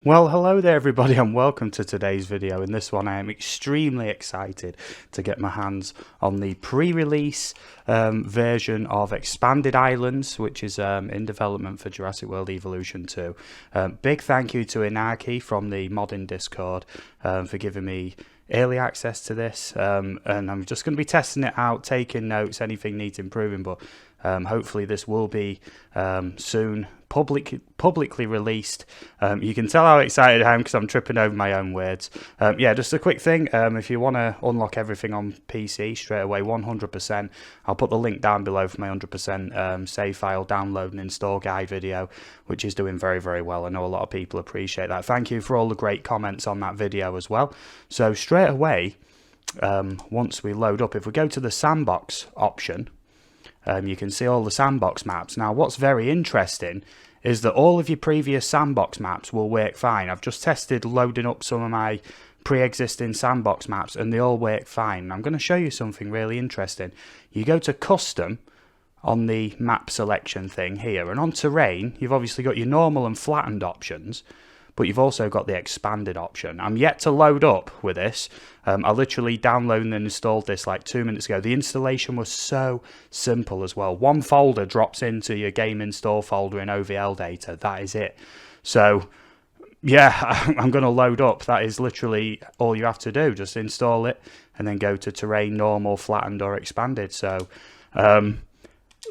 Well, hello there everybody and welcome to today's video. In this one I am extremely excited to get my hands on the pre-release version of Expanded Islands, which is in development for Jurassic World Evolution 2. Big thank you to Inaki from the modding Discord for giving me early access to this, and I'm just going to be testing it out, taking notes, anything needs improving, but hopefully this will be soon publicly released. You can tell how excited I am because I'm tripping over my own words. Yeah, just a quick thing, if you want to unlock everything on PC straight away 100%, I'll put the link down below for my 100% save file download and install guide video, which is doing very well. I know a lot of people appreciate that. Thank you for all the great comments on that video as well. So straight away, once we load up, if we go to the sandbox option, you can see all the sandbox maps. Now what's very interesting is that all of your previous sandbox maps will work fine. I've just tested loading up some of my pre-existing sandbox maps and they all work fine. I'm going to show you something really interesting. You go to custom on the map selection thing here, and on terrain you've obviously got your normal and flattened options, but you've also got the expanded option. I'm yet to load up with this. I literally downloaded and installed this like 2 minutes ago. The installation was so simple as well. One folder drops into your game install folder in OVL data. That is it. So yeah, I'm going to load up. That is literally all you have to do. Just install it and then go to terrain, normal, flattened or expanded. So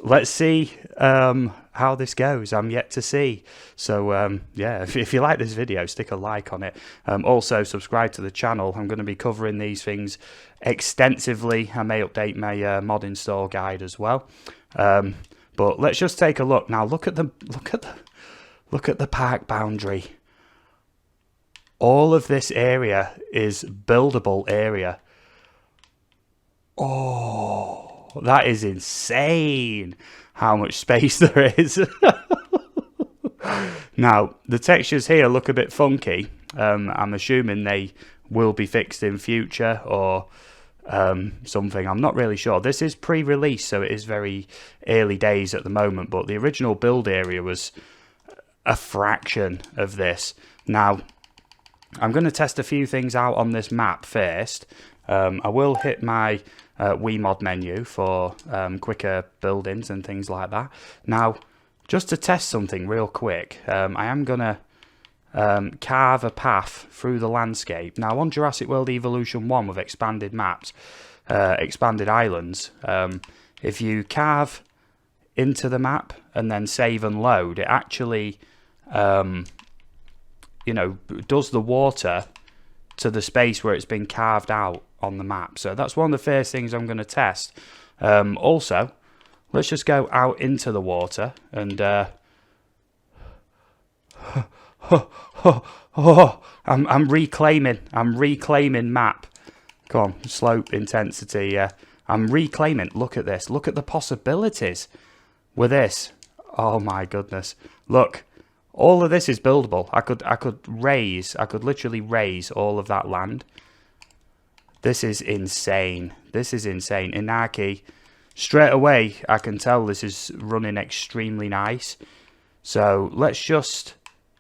let's see how this goes. I'm yet to see. So yeah, if you like this video, stick a like on it. Also subscribe to the channel. I'm going to be covering these things extensively. I may update my mod install guide as well. But let's just take a look now. Look at the park boundary. All of this area is buildable area. Oh, that is insane how much space there is. Now, the textures here look a bit funky. I'm assuming they will be fixed in future or something. I'm not really sure. This is pre-release, so it is very early days at the moment, but the original build area was a fraction of this. Now, I'm going to test a few things out on this map first. I will hit my WeMod menu for quicker buildings and things like that. Now, just to test something real quick, I am going to carve a path through the landscape. Now, on Jurassic World Evolution 1 with expanded maps, expanded islands, if you carve into the map and then save and load, it actually you know, does the water to the space where it's been carved out on the map. So that's one of the first things I'm going to test. Also, let's just go out into the water and I'm reclaiming map. Come on, slope intensity. I'm reclaiming. Look at this. Look at the possibilities with this. Oh my goodness. Look. All of this is buildable. I could literally raise all of that land. This is insane. This is insane. Inaki, straight away, I can tell this is running extremely nice. So let's just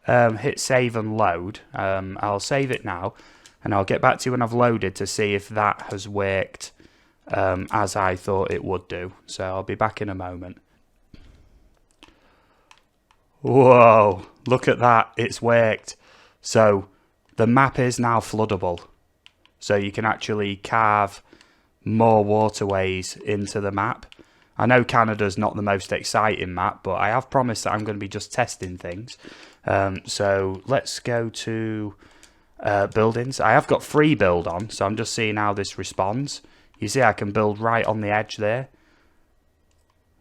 hit save and load. I'll save it now, and I'll get back to you when I've loaded to see if that has worked as I thought it would do. So I'll be back in a moment. Whoa, look at that, it's worked. So the map is now floodable. So you can actually carve more waterways into the map. I know Canada's not the most exciting map, but I have promised that I'm going to be just testing things. So let's go to buildings. I have got free build on, so I'm just seeing how this responds. You see I can build right on the edge there.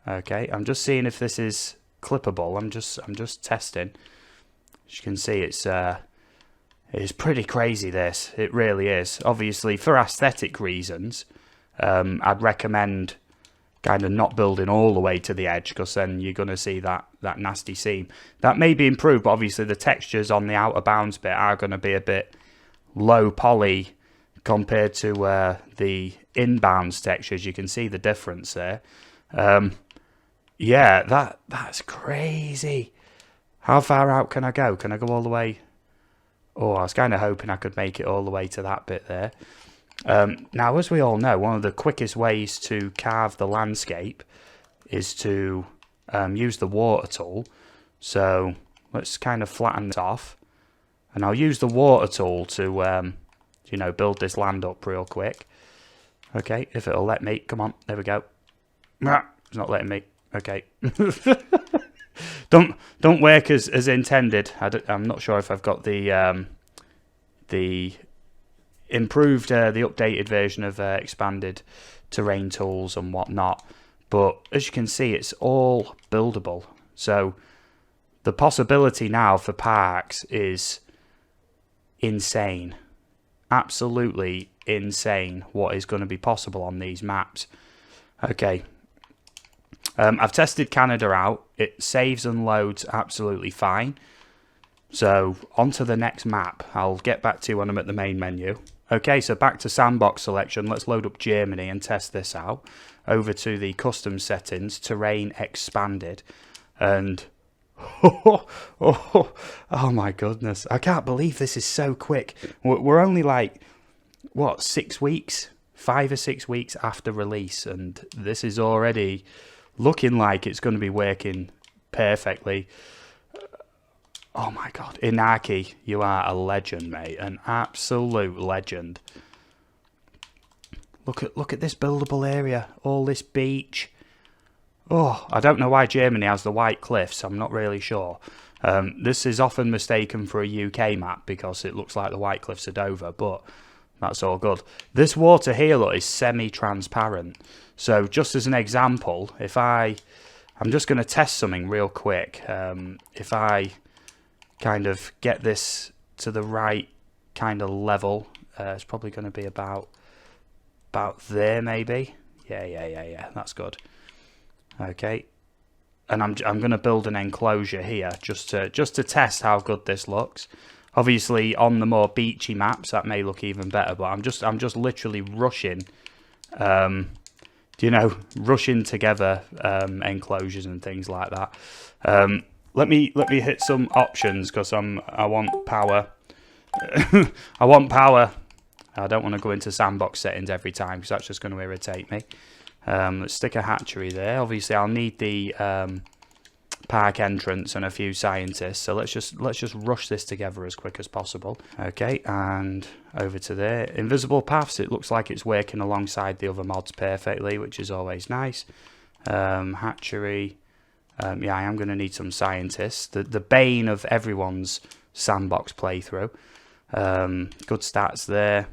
Okay, I'm just seeing if this is clippable. I'm just testing. As you can see, it's pretty crazy. This, it really is. Obviously, for aesthetic reasons, I'd recommend kind of not building all the way to the edge, because then you're going to see that nasty seam. That may be improved, but obviously the textures on the outer bounds bit are going to be a bit low poly compared to the inbounds textures. You can see the difference there. Yeah, that's crazy. How far out can I go? Can I go all the way? Oh, I was kind of hoping I could make it all the way to that bit there. Now, as we all know, one of the quickest ways to carve the landscape is to use the water tool. So let's kind of flatten this off. And I'll use the water tool to, you know, build this land up real quick. Okay, if it'll let me. Come on, there we go. It's not letting me. Okay. Don't work as intended. I'm not sure if I've got the improved, the updated version of expanded terrain tools and whatnot. But as you can see, it's all buildable. So the possibility now for parks is insane. Absolutely insane what is going to be possible on these maps. Okay. I've tested Canada out. It saves and loads absolutely fine. So on to the next map. I'll get back to you when I'm at the main menu. Okay, so back to Sandbox Selection. Let's load up Germany and test this out. Over to the custom settings, terrain expanded. And oh my goodness. I can't believe this is so quick. We're only like, what, 6 weeks? 5 or 6 weeks after release. And this is already looking like it's going to be working perfectly. Oh my god, Inaki, you are a legend, mate. An absolute legend. Look at this buildable area. All this beach. Oh, I don't know why Germany has the white cliffs. I'm not really sure. This is often mistaken for a UK map because it looks like the white cliffs of Dover, but that's all good. This water here, look, is semi-transparent. So just as an example, if I'm just going to test something real quick. If I kind of get this to the right kind of level, it's probably going to be about there maybe. Yeah, that's good. Okay, and I'm going to build an enclosure here just to test how good this looks. Obviously on the more beachy maps that may look even better, but I'm just literally rushing you know, rushing together enclosures and things like that. Let me hit some options because I want power. I want power. I don't want to go into sandbox settings every time because that's just going to irritate me. Let's stick a hatchery there. Obviously, I'll need the park entrance and a few scientists. So let's just rush this together as quick as possible. Okay, and over to there. Invisible paths. It looks like it's working alongside the other mods perfectly, which is always nice. Hatchery. Yeah, I am going to need some scientists. The bane of everyone's sandbox playthrough. Good stats there.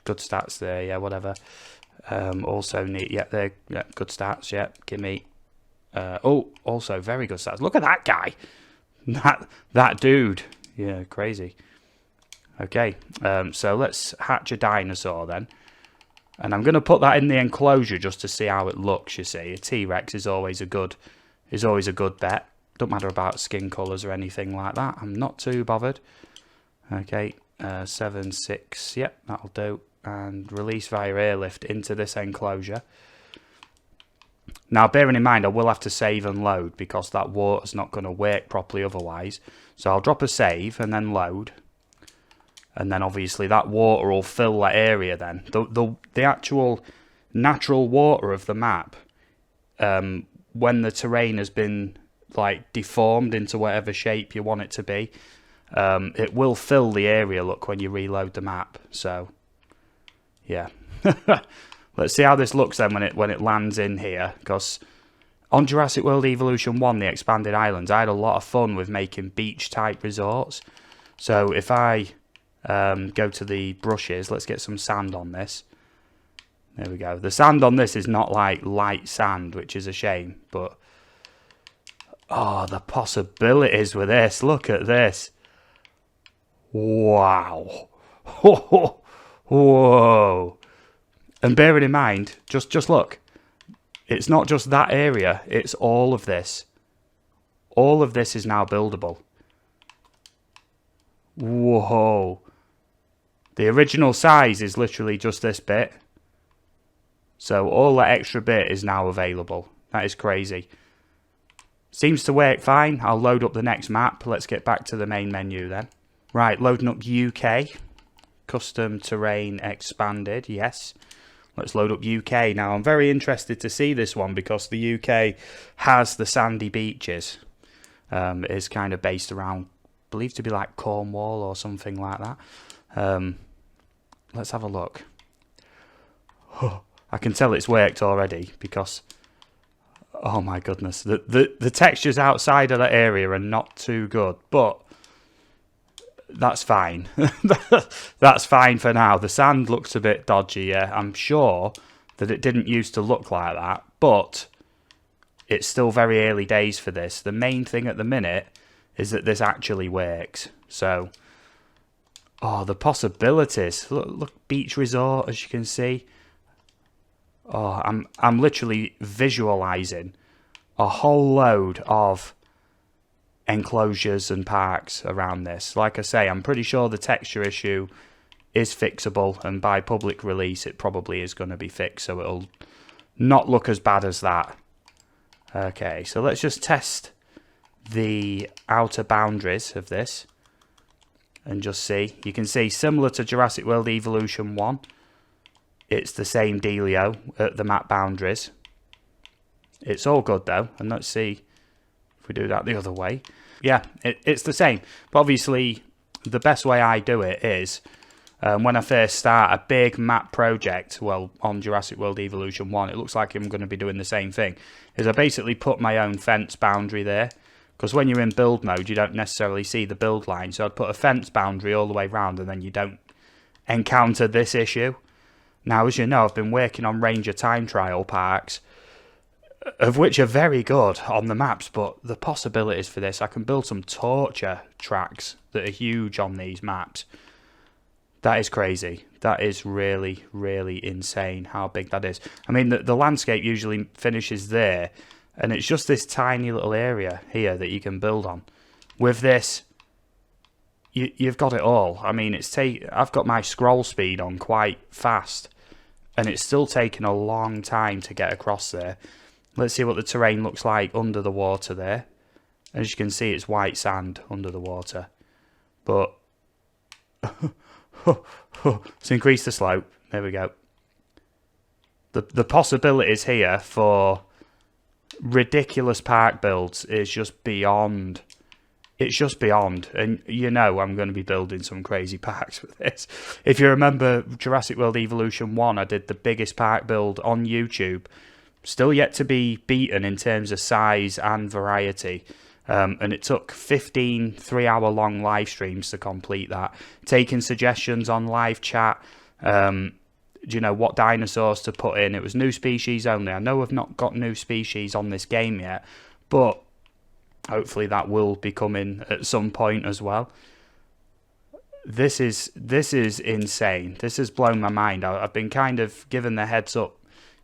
Good stats there. Yeah, whatever. Also need. Yeah, they're good stats. Yeah, give me. Oh, also very good stats. Look at that guy. That dude. Yeah, crazy. Okay. So let's hatch a dinosaur then. And I'm going to put that in the enclosure just to see how it looks, you see. A T-Rex is always a good bet. Don't matter about skin colours or anything like that. I'm not too bothered. Okay, 7, 6, yep, that'll do. And release via airlift into this enclosure. Now, bearing in mind, I will have to save and load because that water's not going to work properly otherwise. So I'll drop a save and then load. And then obviously that water will fill that area then. The actual natural water of the map, when the terrain has been like deformed into whatever shape you want it to be, it will fill the area, look, when you reload the map. So, yeah. Let's see how this looks then when it lands in here. Because on Jurassic World Evolution 1, the expanded islands, I had a lot of fun with making beach-type resorts. So if I go to the brushes, let's get some sand on this. There we go. The sand on this is not like light sand, which is a shame. But, oh, the possibilities with this. Look at this. Wow. Whoa. And bearing in mind, just look. It's not just that area. It's all of this. All of this is now buildable. Whoa. The original size is literally just this bit. So all that extra bit is now available. That is crazy. Seems to work fine. I'll load up the next map. Let's get back to the main menu then. Right, loading up UK. Custom terrain expanded, yes. Let's load up UK. Now, I'm very interested to see this one because the UK has the sandy beaches. It is kind of based around, believed to be like Cornwall or something like that. Let's have a look. I can tell it's worked already because, oh my goodness, the textures outside of that area are not too good, but that's fine. That's fine for now. The sand looks a bit dodgy, yeah. I'm sure that it didn't used to look like that, but it's still very early days for this. The main thing at the minute is that this actually works. So, oh, the possibilities. Look, beach resort, as you can see. Oh, I'm literally visualizing a whole load of enclosures and parks around this. Like I say, I'm pretty sure the texture issue is fixable, and by public release it probably is going to be fixed, so it'll not look as bad as that. Okay, so let's just test the outer boundaries of this and just see. You can see, similar to Jurassic World Evolution 1, it's the same dealio at the map boundaries. It's all good though, and let's see if we do that the other way. Yeah, it's the same. But obviously, the best way I do it is, when I first start a big map project, well, on Jurassic World Evolution 1, it looks like I'm going to be doing the same thing, is I basically put my own fence boundary there. Because when you're in build mode, you don't necessarily see the build line. So I'd put a fence boundary all the way around, and then you don't encounter this issue. Now, as you know, I've been working on Ranger time trial parks, of which are very good on the maps, but the possibilities for this, I can build some torture tracks that are huge on these maps. That is crazy. That is really, really insane how big that is. I mean, the landscape usually finishes there, and it's just this tiny little area here that you can build on. With this, you've got it all. I mean, I've got my scroll speed on quite fast, and it's still taking a long time to get across there. Let's see what the terrain looks like under the water there. As you can see, it's white sand under the water. But let's increase the slope. There we go. The possibilities here for ridiculous park builds is just beyond. It's just beyond. And you know I'm going to be building some crazy parks with this. If you remember Jurassic World Evolution 1, I did the biggest park build on YouTube. Still yet to be beaten in terms of size and variety. And it took 15 3-hour-long live streams to complete that. Taking suggestions on live chat. You know, what dinosaurs to put in. It was new species only. I know we've not got new species on this game yet. But hopefully that will be coming at some point as well. This is insane. This has blown my mind. I've been kind of given the heads up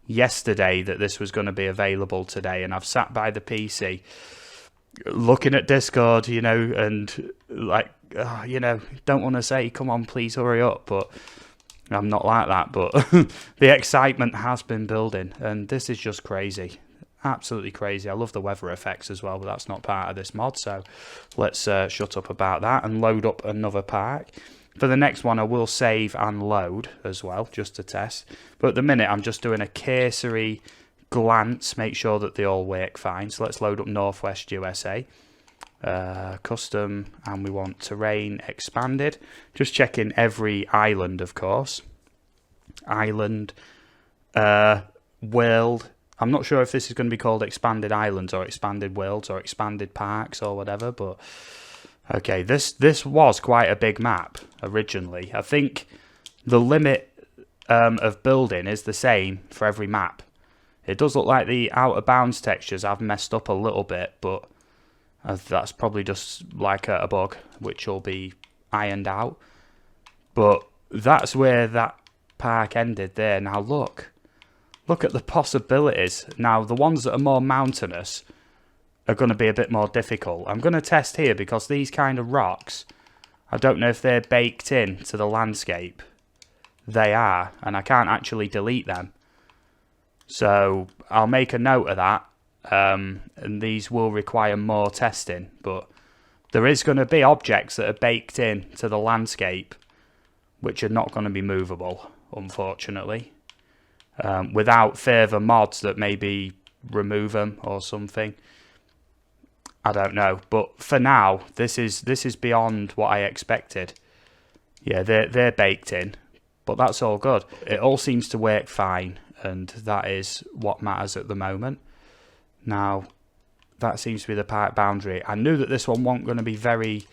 yesterday that this was going to be available today, and I've sat by the PC looking at Discord, you know, and like, you know, don't want to say, come on, please hurry up, but I'm not like that. But the excitement has been building, and this is just crazy. Absolutely crazy. I love the weather effects as well, but that's not part of this mod, so let's shut up about that and load up another park. For the next one, I will save and load as well, just to test. But at the minute, I'm just doing a cursory glance, make sure that they all work fine. So let's load up Northwest USA. Custom, and we want terrain expanded. Just checking every island, of course. Island, world. I'm not sure if this is going to be called Expanded Islands or Expanded Worlds or Expanded Parks or whatever, but okay, this was quite a big map originally. I think the limit of building is the same for every map. It does look like the outer bounds textures have messed up a little bit, but that's probably just like a bug, which will be ironed out. But that's where that park ended there. Now look at the possibilities. Now the ones that are more mountainous are going to be a bit more difficult. I'm going to test here because these kind of rocks, I don't know if they're baked in to the landscape. They are, and I can't actually delete them. So I'll make a note of that and these will require more testing, but there is going to be objects that are baked in to the landscape which are not going to be movable, unfortunately, without further mods that maybe remove them or something. I don't know, but for now, this is beyond what I expected. Yeah, they're baked in, but that's all good. It all seems to work fine, and that is what matters at the moment. Now, that seems to be the park boundary. I knew that this one wasn't going to be very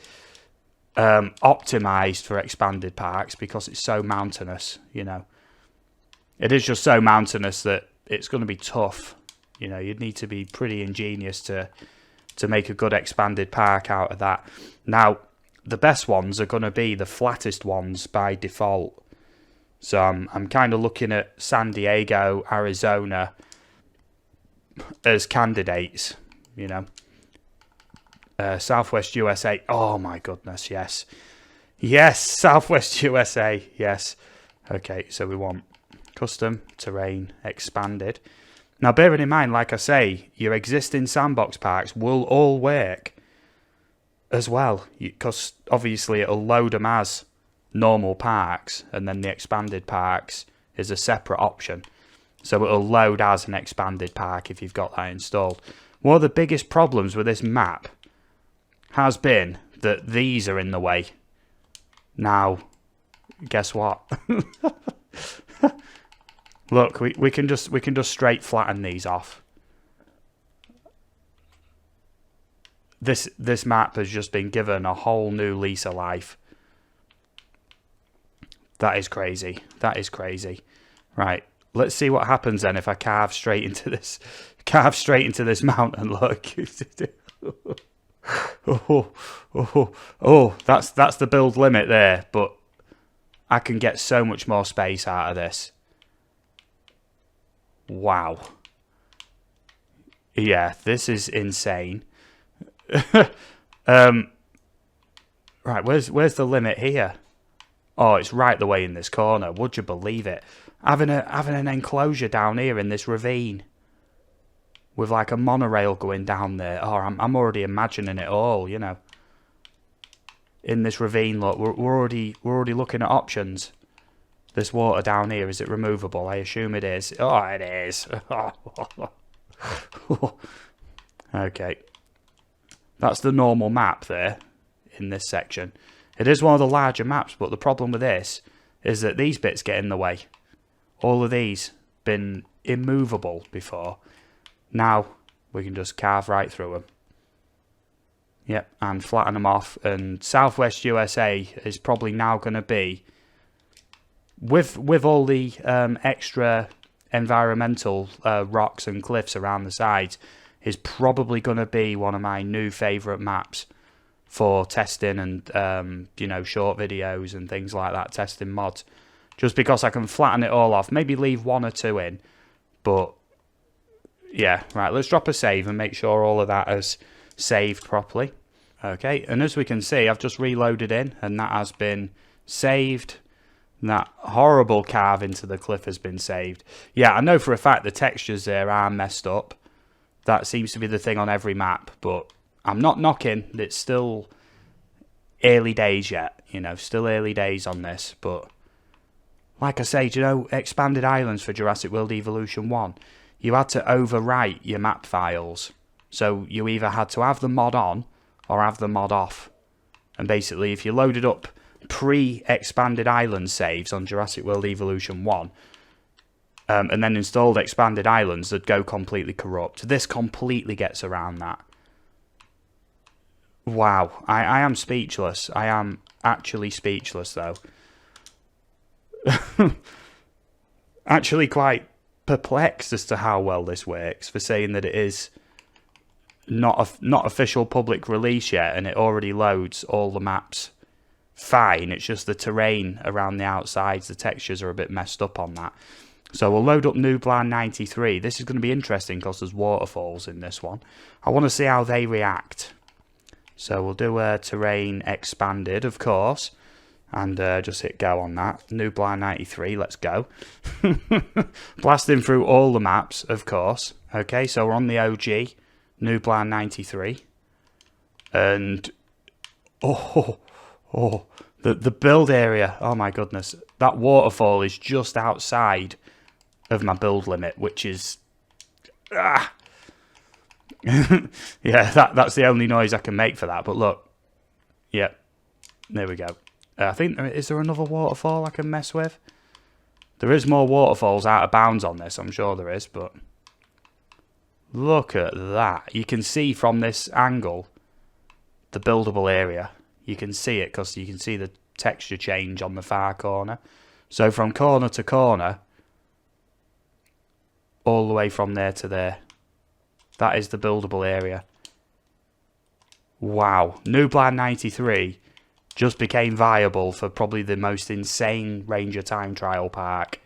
optimized for expanded parks because it's so mountainous, you know. It is just so mountainous that it's going to be tough. You know, you'd need to be pretty ingenious to make a good expanded park out of that. Now, the best ones are going to be the flattest ones by default. So I'm kind of looking at San Diego, Arizona as candidates, you know. Southwest USA. Oh my goodness, yes. Yes, Southwest USA, yes. Okay, so we want custom, terrain, expanded. Now, bearing in mind, like I say, your existing sandbox parks will all work as well, because obviously it'll load them as normal parks, and then the expanded parks is a separate option. So it'll load as an expanded park if you've got that installed. One of the biggest problems with this map has been that these are in the way. Now, guess what? Look, we can just straight flatten these off. This map has just been given a whole new lease of life. That is crazy. That is crazy. Right, let's see what happens then if I carve straight into this. Carve straight into this mountain. Look. Oh, that's the build limit there, but I can get so much more space out of this. Wow. Yeah, this is insane. Right, where's the limit here? Oh, it's right the way in this corner. Would you believe it? Having an enclosure down here in this ravine with like a monorail going down there. Oh, I'm already imagining it all, you know. In this ravine, look, we're already looking at options. This water down here, is it removable? I assume it is. Oh, it is. Okay. That's the normal map there in this section. It is one of the larger maps, but the problem with this is that these bits get in the way. All of these been immovable before. Now we can just carve right through them. Yep, and flatten them off. And Southwest USA is probably now going to be, with all the extra environmental rocks and cliffs around the sides, is probably going to be one of my new favourite maps for testing and you know, short videos and things like that, testing mods. Just because I can flatten it all off, maybe leave one or two in, but yeah, right, let's drop a save and make sure all of that is saved properly. Okay, and as we can see, I've just reloaded in, and that has been saved. That horrible carve into the cliff has been saved. Yeah, I know for a fact the textures there are messed up. That seems to be the thing on every map, but I'm not knocking. It's still early days yet, you know, still early days on this. But like I say, do you know, expanded islands for Jurassic World Evolution 1, you had to overwrite your map files. So you either had to have the mod on or have the mod off. And basically, if you loaded up pre-expanded island saves on Jurassic World Evolution 1, and then installed expanded islands, they'd go completely corrupt. This completely gets around that. Wow, I am speechless. I am actually speechless, though. Actually quite perplexed as to how well this works, for saying that it is not official public release yet, and it already loads all the maps fine. It's just the terrain around the outsides, the textures are a bit messed up on that. So we'll load up Nublar 93. This is going to be interesting because there's waterfalls in this one. I want to see how they react. So we'll do a terrain expanded, of course, and just hit go on that. Nublar 93, let's go. Blasting through all the maps, of course. Okay, so we're on the OG, Nublar 93. And, the build area, oh my goodness. That waterfall is just outside of my build limit, which is... yeah, that's the only noise I can make for that. But look, yeah, there we go. I think, is there another waterfall I can mess with? There is more waterfalls out of bounds on this, I'm sure there is, but... Look at that. You can see from this angle the buildable area. You can see it because you can see the texture change on the far corner. So from corner to corner, all the way from there to there, that is the buildable area. Wow. Nublar 93 just became viable for probably the most insane Ranger time trial park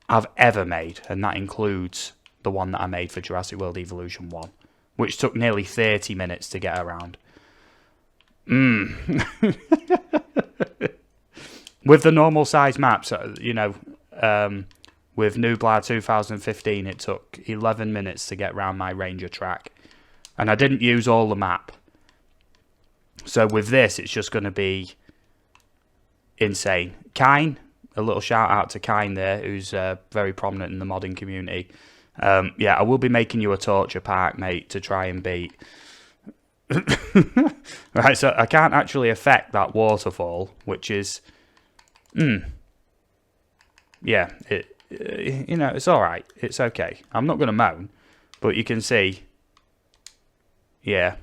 I've ever made, and that includes the one that I made for Jurassic World Evolution 1, which took nearly 30 minutes to get around. With the normal size maps, you know, with Nublar 2015, it took 11 minutes to get around my Ranger track. And I didn't use all the map. So with this, it's just going to be insane. Kine, a little shout out to Kine there, who's very prominent in the modding community. Yeah, I will be making you a torture park, mate, to try and beat. Right, so I can't actually affect that waterfall, which is... yeah, you know, it's alright. It's okay. I'm not going to moan, but you can see... Yeah.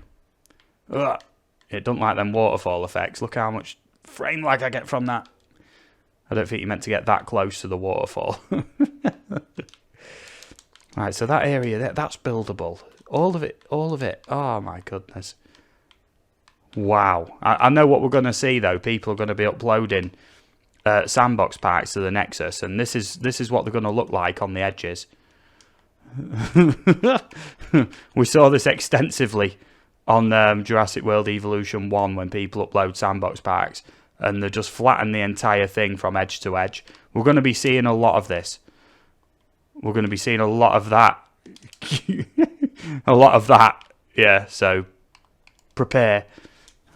Ugh. It doesn't like them waterfall effects. Look how much frame lag I get from that. I don't think you're meant to get that close to the waterfall. Right, so that area, that's buildable. All of it. Oh my goodness. Wow. I know what we're going to see though. People are going to be uploading sandbox packs to the Nexus, and this is what they're going to look like on the edges. We saw this extensively on Jurassic World Evolution 1 when people upload sandbox packs, and they just flatten the entire thing from edge to edge. We're going to be seeing a lot of this. We're going to be seeing a lot of that. A lot of that. Yeah, so prepare.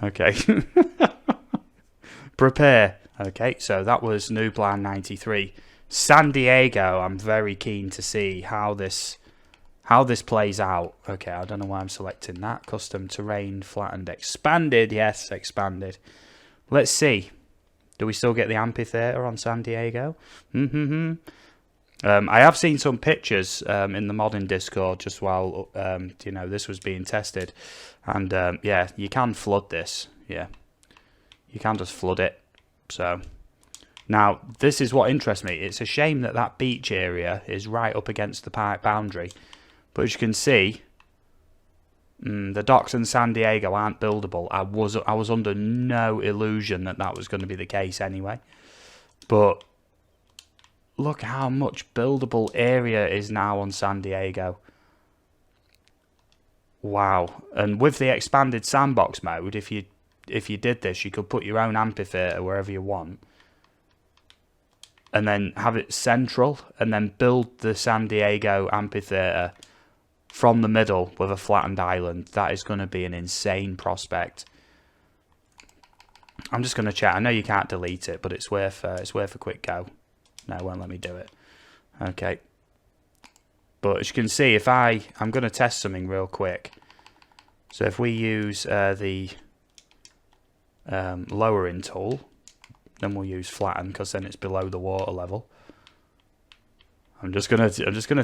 Okay. Prepare. Okay, so that was Nublar 93. San Diego, I'm very keen to see how this plays out. Okay, I don't know why I'm selecting that. Custom terrain, flattened, expanded. Yes, expanded. Let's see. Do we still get the amphitheater on San Diego? I have seen some pictures in the modding Discord just while you know, this was being tested, and yeah, you can flood this. Yeah, you can just flood it. So now this is what interests me. It's a shame that that beach area is right up against the park boundary, but as you can see, the docks in San Diego aren't buildable. I was under no illusion that that was going to be the case anyway, but look how much buildable area is now on San Diego. Wow. And with the expanded sandbox mode, if you did this, you could put your own amphitheater wherever you want, and then have it central, and then build the San Diego amphitheater from the middle with a flattened island. That is going to be an insane prospect. I'm just going to check. I know you can't delete it, but it's worth a quick go. No, it won't let me do it. Okay. But as you can see, if I'm going to test something real quick. So if we use the lowering tool, then we'll use flatten because then it's below the water level. I'm just gonna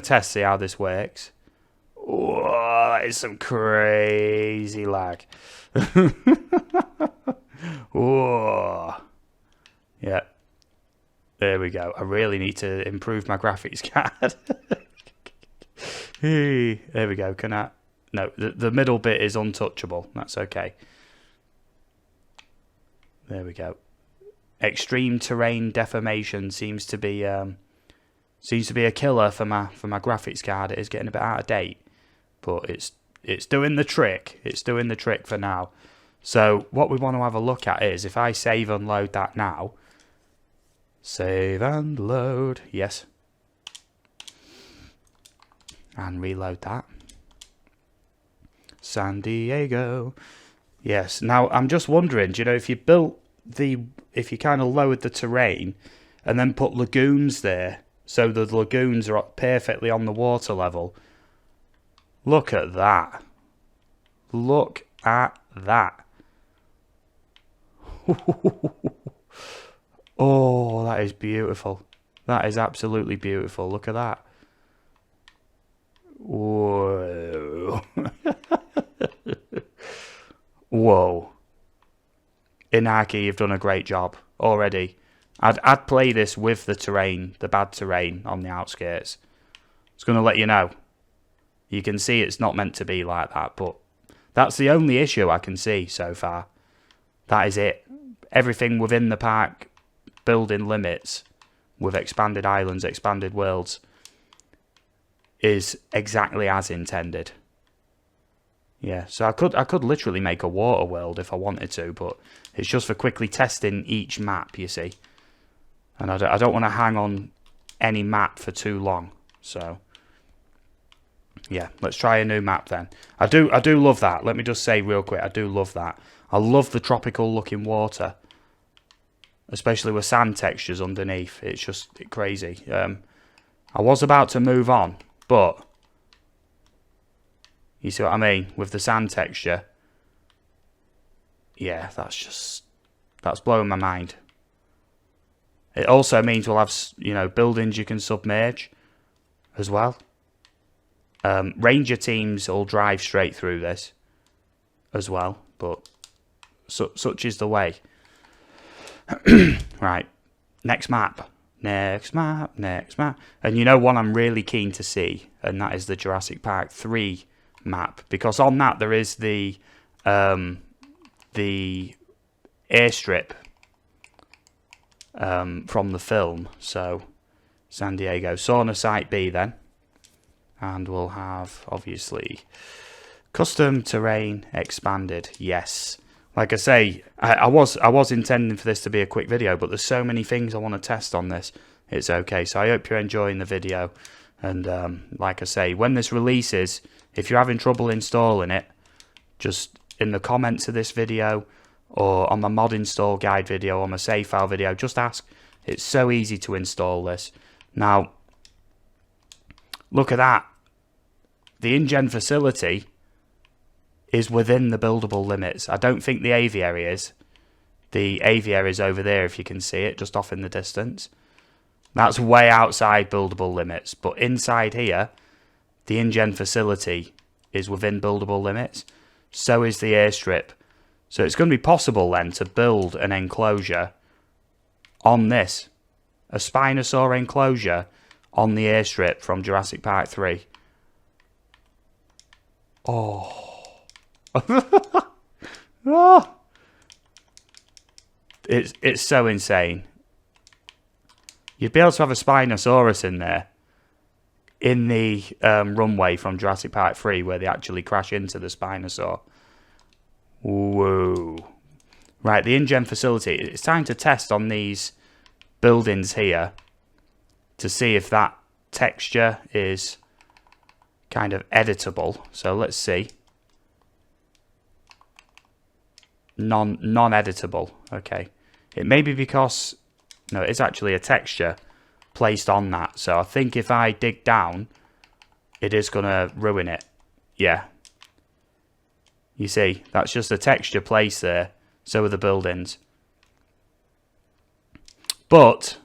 test, see how this works. Whoa, that is some crazy lag. Whoa. Yeah. There we go. I really need to improve my graphics card. There we go. Can I? No, the middle bit is untouchable. That's okay. There we go. Extreme terrain deformation seems to be a killer for my graphics card. It is getting a bit out of date, but it's doing the trick. It's doing the trick for now. So what we want to have a look at is if I save and load that now. Save and load. Yes. And reload that. San Diego. Yes. Now, I'm just wondering, do you know, if you kind of lowered the terrain and then put lagoons there, so the lagoons are perfectly on the water level. Look at that. Look at that. Oh, that is beautiful. That is absolutely beautiful. Look at that. Whoa. Whoa. Inaki, you've done a great job already. I'd play this with the terrain, the bad terrain on the outskirts. It's going to let you know. You can see it's not meant to be like that, but that's the only issue I can see so far. That is it. Everything within the park building limits with expanded islands, expanded worlds is exactly as intended. Yeah, so I could literally make a water world if I wanted to, but it's just for quickly testing each map, you see. And I don't want to hang on any map for too long. So yeah, let's try a new map then. I do love that. Let me just say real quick, I do love that. I love the tropical looking water, especially with sand textures underneath. It's just crazy. I was about to move on, but you see what I mean with the sand texture. Yeah, that's blowing my mind. It also means we'll have, you know, buildings you can submerge as well. Ranger teams will drive straight through this as well, but such is the way. Right, next map. Next map. And you know what I'm really keen to see, and that is the Jurassic Park 3 map, because on that there is the airstrip from the film. So San Diego, sauna site B then, and we'll have obviously custom terrain expanded. Yes, like I say, I was intending for this to be a quick video, but there's so many things I want to test on this. It's okay. So I hope you're enjoying the video, and like I say, when this releases, if you're having trouble installing it, just in the comments of this video or on my mod install guide video or my save file video, just ask. It's so easy to install this. Now, look at that. The InGen facility is within the buildable limits. I don't think the aviary is. The aviary is over there, if you can see it, just off in the distance. That's way outside buildable limits. But inside here, the InGen facility is within buildable limits. So is the airstrip. So it's going to be possible then to build an enclosure on this. A Spinosaur enclosure on the airstrip from Jurassic Park 3. Oh. Oh. It's so insane. You'd be able to have a Spinosaurus in there. In the runway from Jurassic Park 3 where they actually crash into the Spinosaur. Whoa. Right, the InGen facility. It's time to test on these buildings here to see if that texture is kind of editable. So let's see. Non-editable. Okay. It may be because... No, it's actually a texture placed on that. So I think if I dig down, it is going to ruin it. Yeah. You see, that's just a texture placed there. So are the buildings. But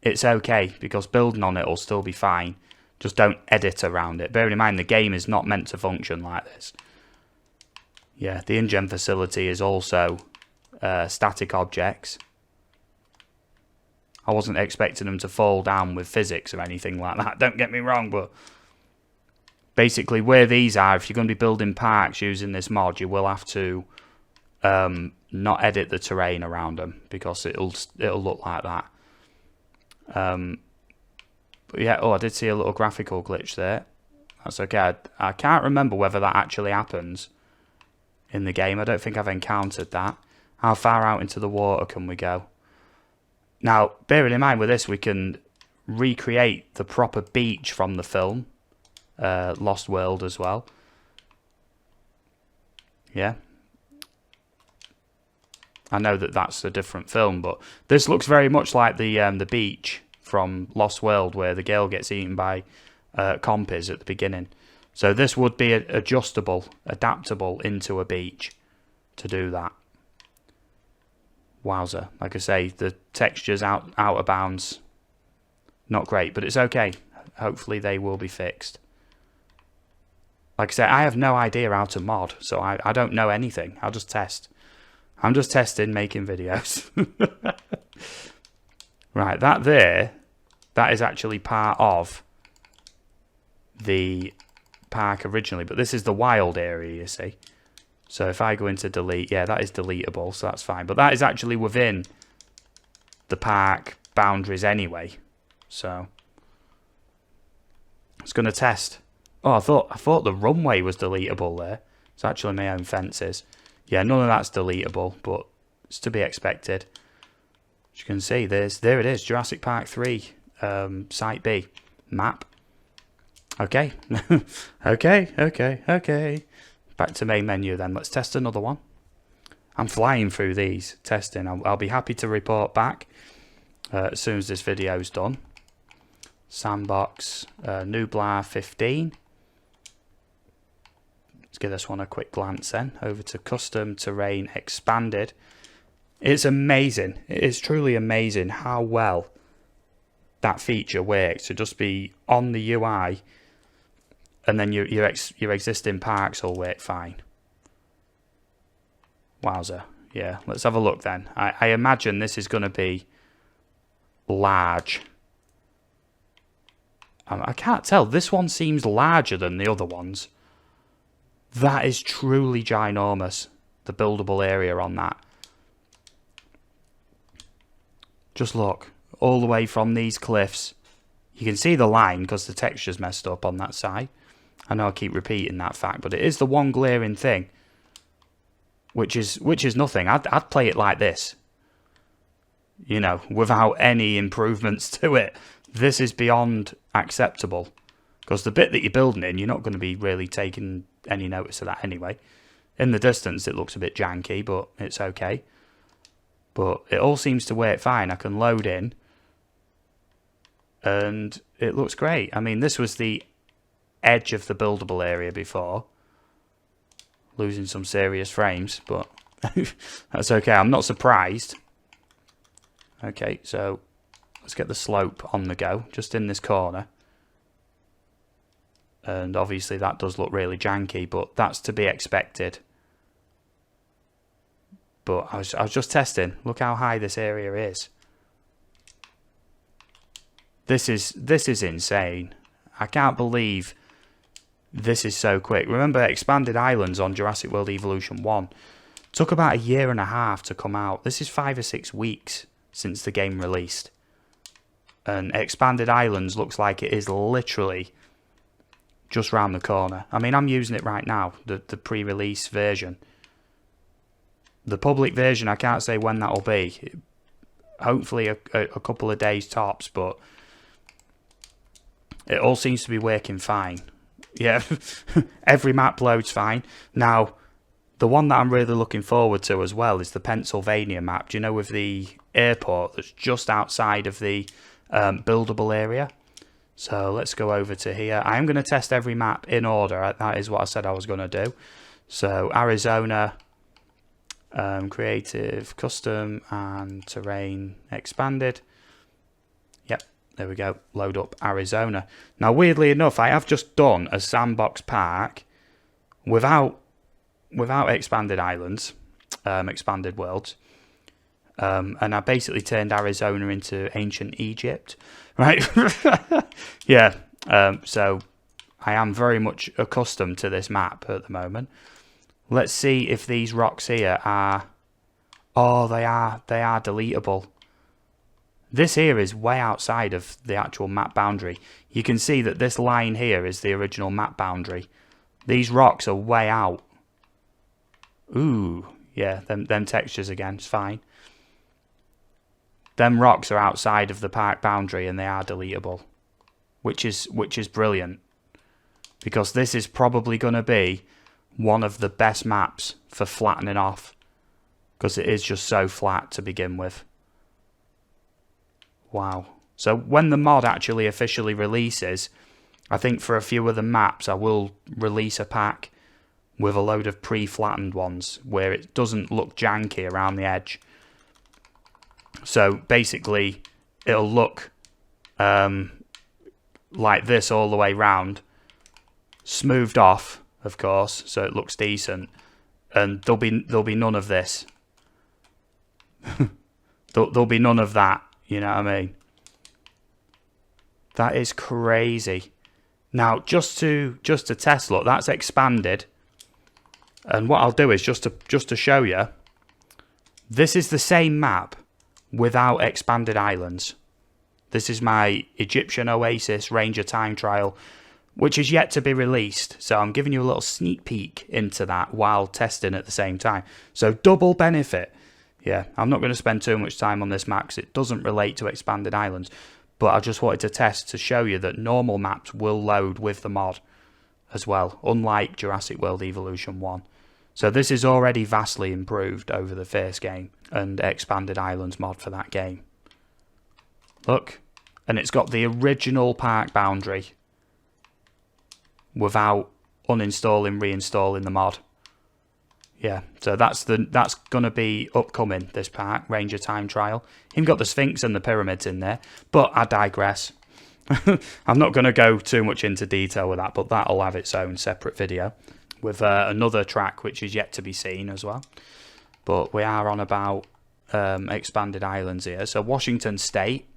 it's okay, because building on it will still be fine. Just don't edit around it. Bearing in mind, the game is not meant to function like this. Yeah, the InGen facility is also static objects. I wasn't expecting them to fall down with physics or anything like that. Don't get me wrong, but basically where these are, if you're going to be building parks using this mod, you will have to not edit the terrain around them, because it'll look like that. But yeah, oh, I did see a little graphical glitch there. That's okay. I can't remember whether that actually happens in the game. I don't think I've encountered that. How far out into the water can we go? Now, bearing in mind with this, we can recreate the proper beach from the film Lost World as well. Yeah. I know that that's a different film, but this looks very much like the beach from Lost World, where the girl gets eaten by compies at the beginning. So this would be adjustable, adaptable into a beach to do that. Wowzer. Like I say, the texture's out of bounds. Not great, but it's okay. Hopefully they will be fixed. Like I say, I have no idea how to mod, so I don't know anything. I'll just test. I'm just testing, making videos. Right, that is actually part of the park originally, but this is the wild area, you see. So if I go into delete, yeah, that is deletable, so that's fine. But that is actually within the park boundaries anyway. So it's going to test. Oh, I thought the runway was deletable there. It's actually my own fences. Yeah, none of that's deletable, but it's to be expected. As you can see, there it is, Jurassic Park 3, Site B, map. Okay, okay. Back to main menu then. Let's test another one. I'm flying through these, testing. I'll be happy to report back as soon as this video's done. Sandbox, Nublar 15. Let's give this one a quick glance then. Over to Custom Terrain Expanded. It's amazing. It is truly amazing how well that feature works. To just be on the UI, and then your existing parks will work fine. Wowzer. Yeah, let's have a look then. I imagine this is going to be large. I can't tell. This one seems larger than the other ones. That is truly ginormous, the buildable area on that. Just look, all the way from these cliffs. You can see the line because the texture's messed up on that side. I know I keep repeating that fact, but it is the one glaring thing. Which is nothing. I'd play it like this. You know, without any improvements to it. This is beyond acceptable. Because the bit that you're building in, you're not going to be really taking any notice of that anyway. In the distance, it looks a bit janky, but it's okay. But it all seems to work fine. I can load in. And it looks great. I mean, this was the edge of the buildable area before. Losing some serious frames, but that's okay. I'm not surprised. Okay, so let's get the slope on the go, just in this corner. And obviously that does look really janky, but that's to be expected. But I was just testing. Look how high this area is. This is insane. I can't believe this is so quick. Remember, Expanded Islands on Jurassic World Evolution 1 took about a year and a half to come out. This is 5 or 6 weeks since the game released. And Expanded Islands looks like it is literally just round the corner. I mean, I'm using it right now, the pre-release version. The public version, I can't say when that'll be. Hopefully a couple of days tops, but it all seems to be working fine. Yeah, every map loads fine. Now, the one that I'm really looking forward to as well is the Pennsylvania map. Do you know, with the airport that's just outside of the buildable area? So let's go over to here. I am going to test every map in order. That is what I said I was going to do. So Arizona, Creative, Custom, and Terrain Expanded. Yep. There we go, load up Arizona. Now, weirdly enough, I have just done a Sandbox Park without Expanded Islands, Expanded Worlds. And I basically turned Arizona into ancient Egypt, right? Yeah, so I am very much accustomed to this map at the moment. Let's see if these rocks here are... Oh, they are deletable. This here is way outside of the actual map boundary. You can see that this line here is the original map boundary. These rocks are way out. Ooh, yeah, them textures again, it's fine. Them rocks are outside of the park boundary and they are deletable. Which is brilliant. because this is probably going to be one of the best maps for flattening off, because it is just so flat to begin with. Wow. So when the mod actually officially releases, I think for a few of the maps I will release a pack with a load of pre-flattened ones where it doesn't look janky around the edge. So basically it'll look like this all the way round, smoothed off, of course, so it looks decent, and there'll be none of this. there'll be none of that, you know what I mean? That is crazy. Now, just to test, look, that's expanded, and what I'll do is just to show you, this is the same map without expanded islands. This is my Egyptian Oasis Ranger time trial, which is yet to be released. So I'm giving you a little sneak peek into that while testing at the same time. So double benefit. Yeah, I'm not going to spend too much time on this map because it doesn't relate to expanded islands. But I just wanted to test to show you that normal maps will load with the mod as well, unlike Jurassic World Evolution 1. So this is already vastly improved over the first game and expanded islands mod for that game. Look, and it's got the original park boundary without uninstalling, reinstalling the mod. Yeah, so that's going to be upcoming, this park, Ranger Time Trial. Even got the Sphinx and the pyramids in there, but I digress. I'm not going to go too much into detail with that, but that'll have its own separate video with another track which is yet to be seen as well. But we are on about expanded islands here. So Washington State.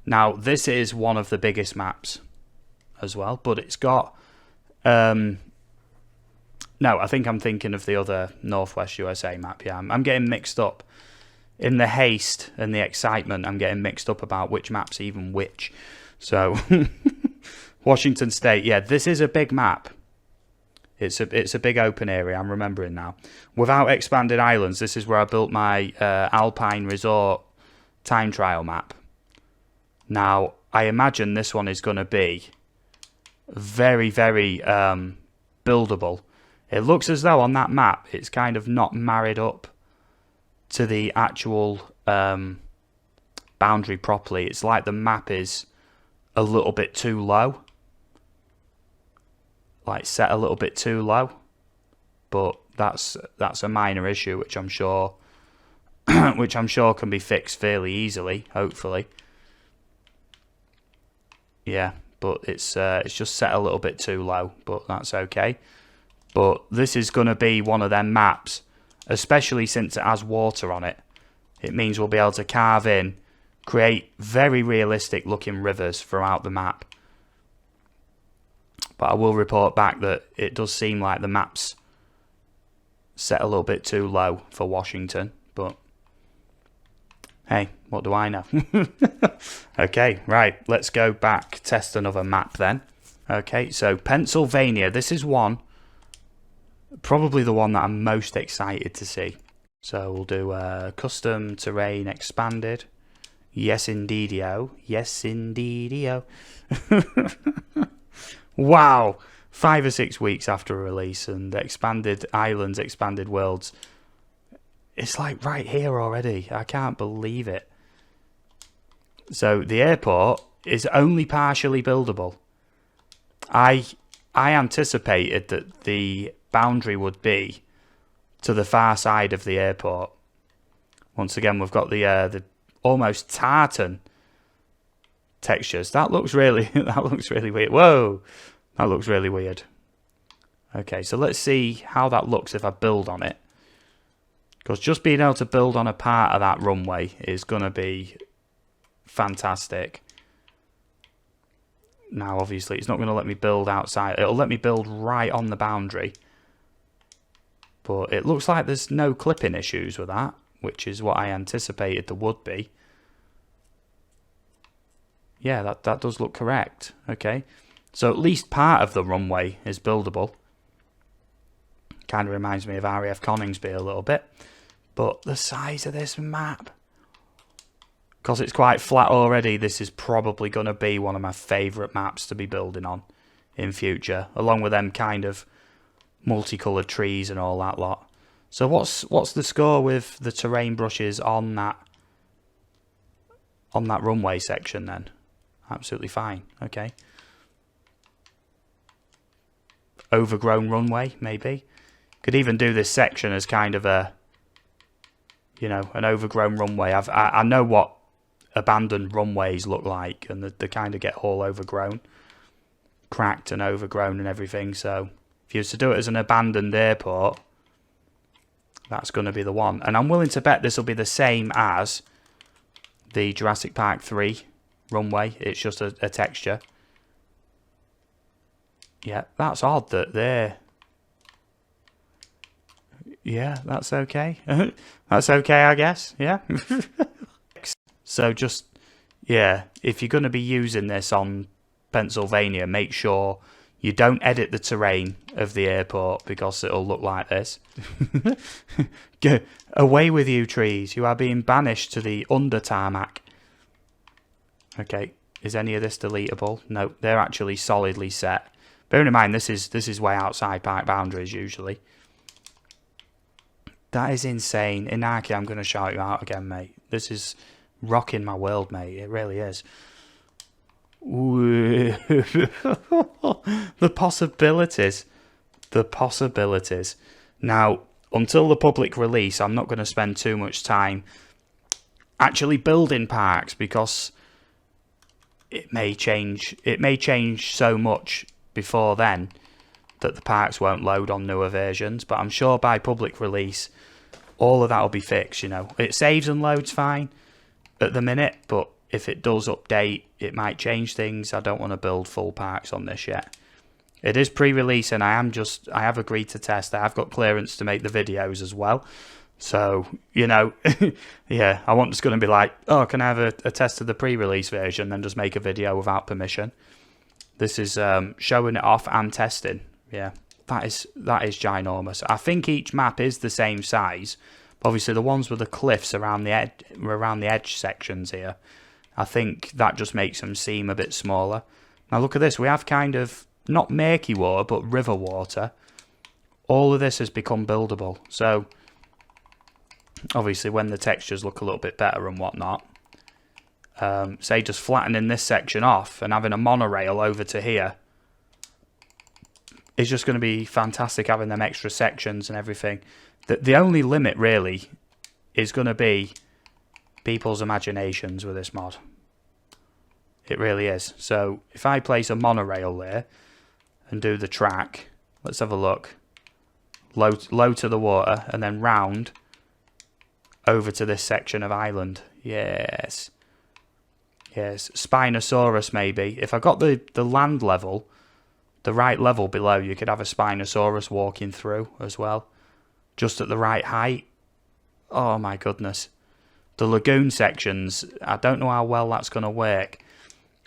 Now, this is one of the biggest maps as well, but it's got... no, I think I'm thinking of the other Northwest USA map. Yeah, I'm getting mixed up. In the haste and the excitement, I'm getting mixed up about which map's even which. So, Washington State, yeah, this is a big map. It's a big open area, I'm remembering now. Without expanded islands, this is where I built my Alpine Resort time trial map. Now, I imagine this one is going to be very, very buildable. It looks as though on that map it's kind of not married up to the actual boundary properly. It's like the map is a little bit too low. Like set a little bit too low. But that's a minor issue which I'm sure can be fixed fairly easily, hopefully. Yeah, but it's just set a little bit too low, but that's okay. But this is going to be one of them maps, especially since it has water on it. It means we'll be able to carve in, create very realistic looking rivers throughout the map. But I will report back that it does seem like the map's set a little bit too low for Washington, but hey, what do I know? Okay, right, let's go back, test another map then. Okay, so Pennsylvania, this is one, probably the one that I'm most excited to see. So we'll do custom terrain expanded. Yes, indeedio. Yes, indeedio. Wow, 5 or 6 weeks after release and expanded islands, expanded worlds. It's like right here already. I can't believe it. So the airport is only partially buildable. I anticipated that the boundary would be to the far side of the airport. Once again, we've got the almost tartan textures. That looks really weird. Whoa, that looks really weird. Okay, so let's see how that looks if I build on it. Because just being able to build on a part of that runway is going to be fantastic. Now, obviously, it's not going to let me build outside. It'll let me build right on the boundary. But it looks like there's no clipping issues with that, which is what I anticipated there would be. Yeah, that does look correct. Okay, so at least part of the runway is buildable. Kind of reminds me of RAF Coningsby a little bit. But the size of this map, because it's quite flat already, this is probably going to be one of my favourite maps to be building on. in future, along with them kind of multicoloured trees and all that lot. So what's the score with the terrain brushes on that runway section then? Absolutely fine. Okay. Overgrown runway, maybe. Could even do this section as kind of a, you know, an overgrown runway. I know what abandoned runways look like, and they kind of get all overgrown, cracked and overgrown and everything. So if you was to do it as an abandoned airport, that's going to be the one. And I'm willing to bet this will be the same as the Jurassic Park 3 runway. It's just a texture. Yeah, that's odd that they're... Yeah, that's okay. That's okay, I guess. Yeah. So just, yeah, if you're going to be using this on Pennsylvania, make sure you don't edit the terrain of the airport, because it'll look like this. Go away with you, trees. You are being banished to the under tarmac. Okay, is any of this deletable? No, they're actually solidly set. Bearing in mind, this is way outside park boundaries usually. That is insane. Inaki, I'm going to shout you out again, mate. This is rocking my world, mate. It really is. The possibilities. The possibilities. Now, until the public release, I'm not going to spend too much time actually building parks, because it may change. It may change so much before then that the parks won't load on newer versions. But I'm sure by public release, all of that will be fixed. You know, it saves and loads fine at the minute, but if it does update, it might change things. I don't want to build full parks on this yet. It is pre-release, and I have agreed to test. I have got clearance to make the videos as well. So, you know, yeah, I want just going to be like, oh, can I have a test of the pre-release version, then just make a video without permission. This is showing it off and testing. Yeah, that is ginormous. I think each map is the same size. Obviously, the ones with the cliffs around the edge sections here, I think that just makes them seem a bit smaller. Now look at this. We have kind of, not murky water, but river water. All of this has become buildable. So, obviously, when the textures look a little bit better and whatnot, say just flattening this section off and having a monorail over to here, is just going to be fantastic, having them extra sections and everything. The only limit, really, is going to be people's imaginations with this mod. It really is. So if I place a monorail there and do the track, let's have a look. Low to the water and then round over to this section of island. Yes. Yes. Spinosaurus maybe. If I got the land level, the right level below, you could have a Spinosaurus walking through as well. Just at the right height. Oh my goodness. The lagoon sections, I don't know how well that's going to work.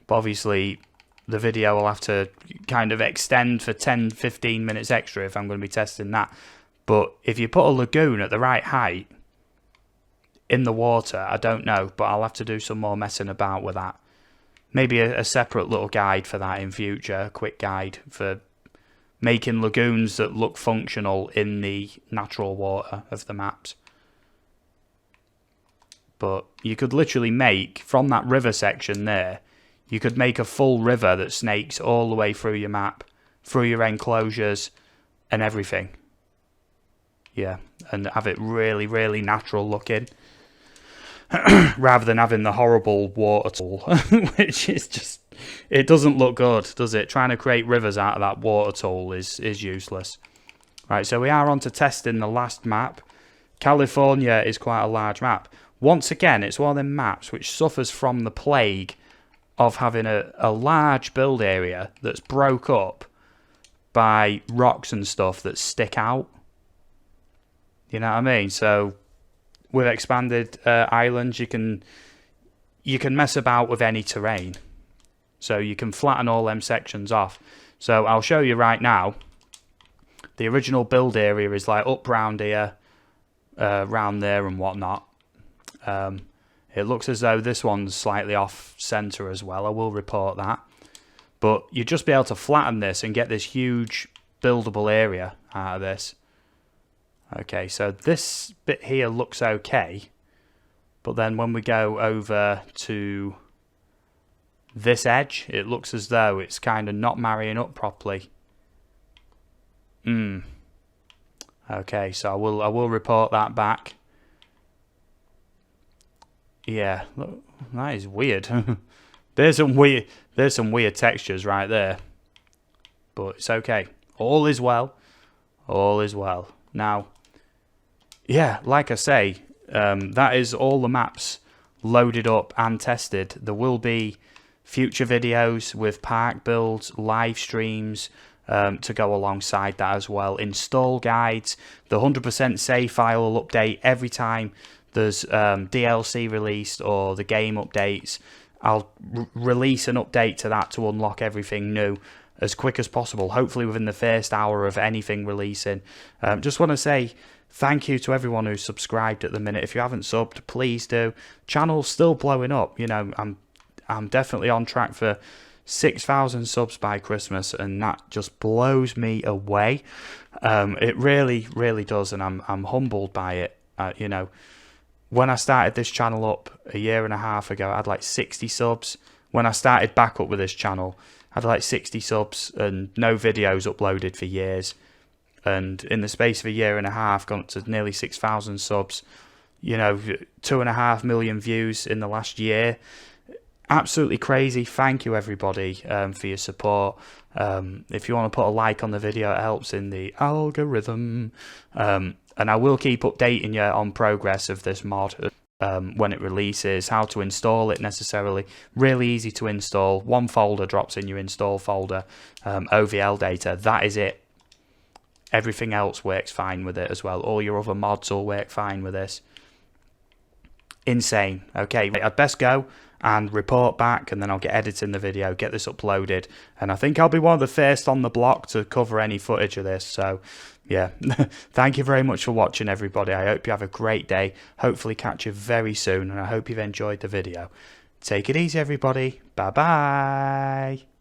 But obviously, the video will have to kind of extend for 10-15 minutes extra if I'm going to be testing that. But if you put a lagoon at the right height in the water, I don't know. But I'll have to do some more messing about with that. Maybe a separate little guide for that in future. A quick guide for making lagoons that look functional in the natural water of the maps. But you could literally make, from that river section there, you could make a full river that snakes all the way through your map, through your enclosures and everything. Yeah, and have it really, really natural looking. Rather than having the horrible water tool, which is just, it doesn't look good, does it? Trying to create rivers out of that water tool is useless. Right, so we are on to testing the last map. California is quite a large map. Once again, it's one of them maps which suffers from the plague of having a large build area that's broke up by rocks and stuff that stick out. You know what I mean? So with expanded islands, you can mess about with any terrain. So you can flatten all them sections off. So I'll show you right now. The original build area is like up round here, round there and whatnot. It looks as though this one's slightly off centre as well. I will report that. but you'd just be able to flatten this and get this huge buildable area out of this. Okay, so this bit here looks okay, but then when we go over to this edge, it looks as though it's kind of not marrying up properly. Okay, so I will report that back. Yeah, look, that is weird. There's some weird textures right there, but it's okay. All is well. All is well. Now, yeah, like I say, that is all the maps loaded up and tested. There will be future videos with park builds, live streams to go alongside that as well. Install guides. The 100% save file will update every time there's DLC released or the game updates. I'll release an update to that to unlock everything new as quick as possible, hopefully within the first hour of anything releasing. Just want to say thank you to everyone who's subscribed at the minute. If you haven't subbed, please do. Channel's still blowing up. You know, I'm definitely on track for 6,000 subs by Christmas, and that just blows me away. It really, really does, and I'm humbled by it. You know, when I started this channel up a year and a half ago, I had like 60 subs. When I started back up with this channel, I had like 60 subs and no videos uploaded for years. And in the space of a year and a half, gone up to nearly 6,000 subs. You know, 2.5 million views in the last year. Absolutely crazy. Thank you, everybody, for your support. If you want to put a like on the video, it helps in the algorithm. And I will keep updating you on progress of this mod when it releases, how to install it necessarily. Really easy to install. One folder drops in your install folder, OVL data. That is it. Everything else works fine with it as well. All your other mods will work fine with this. Insane. Okay, I'd best go and report back, and then I'll get editing the video, get this uploaded, and I think I'll be one of the first on the block to cover any footage of this. So yeah, thank you very much for watching, everybody. I hope you have a great day. Hopefully catch you very soon, and I hope you've enjoyed the video. Take it easy, everybody. Bye bye.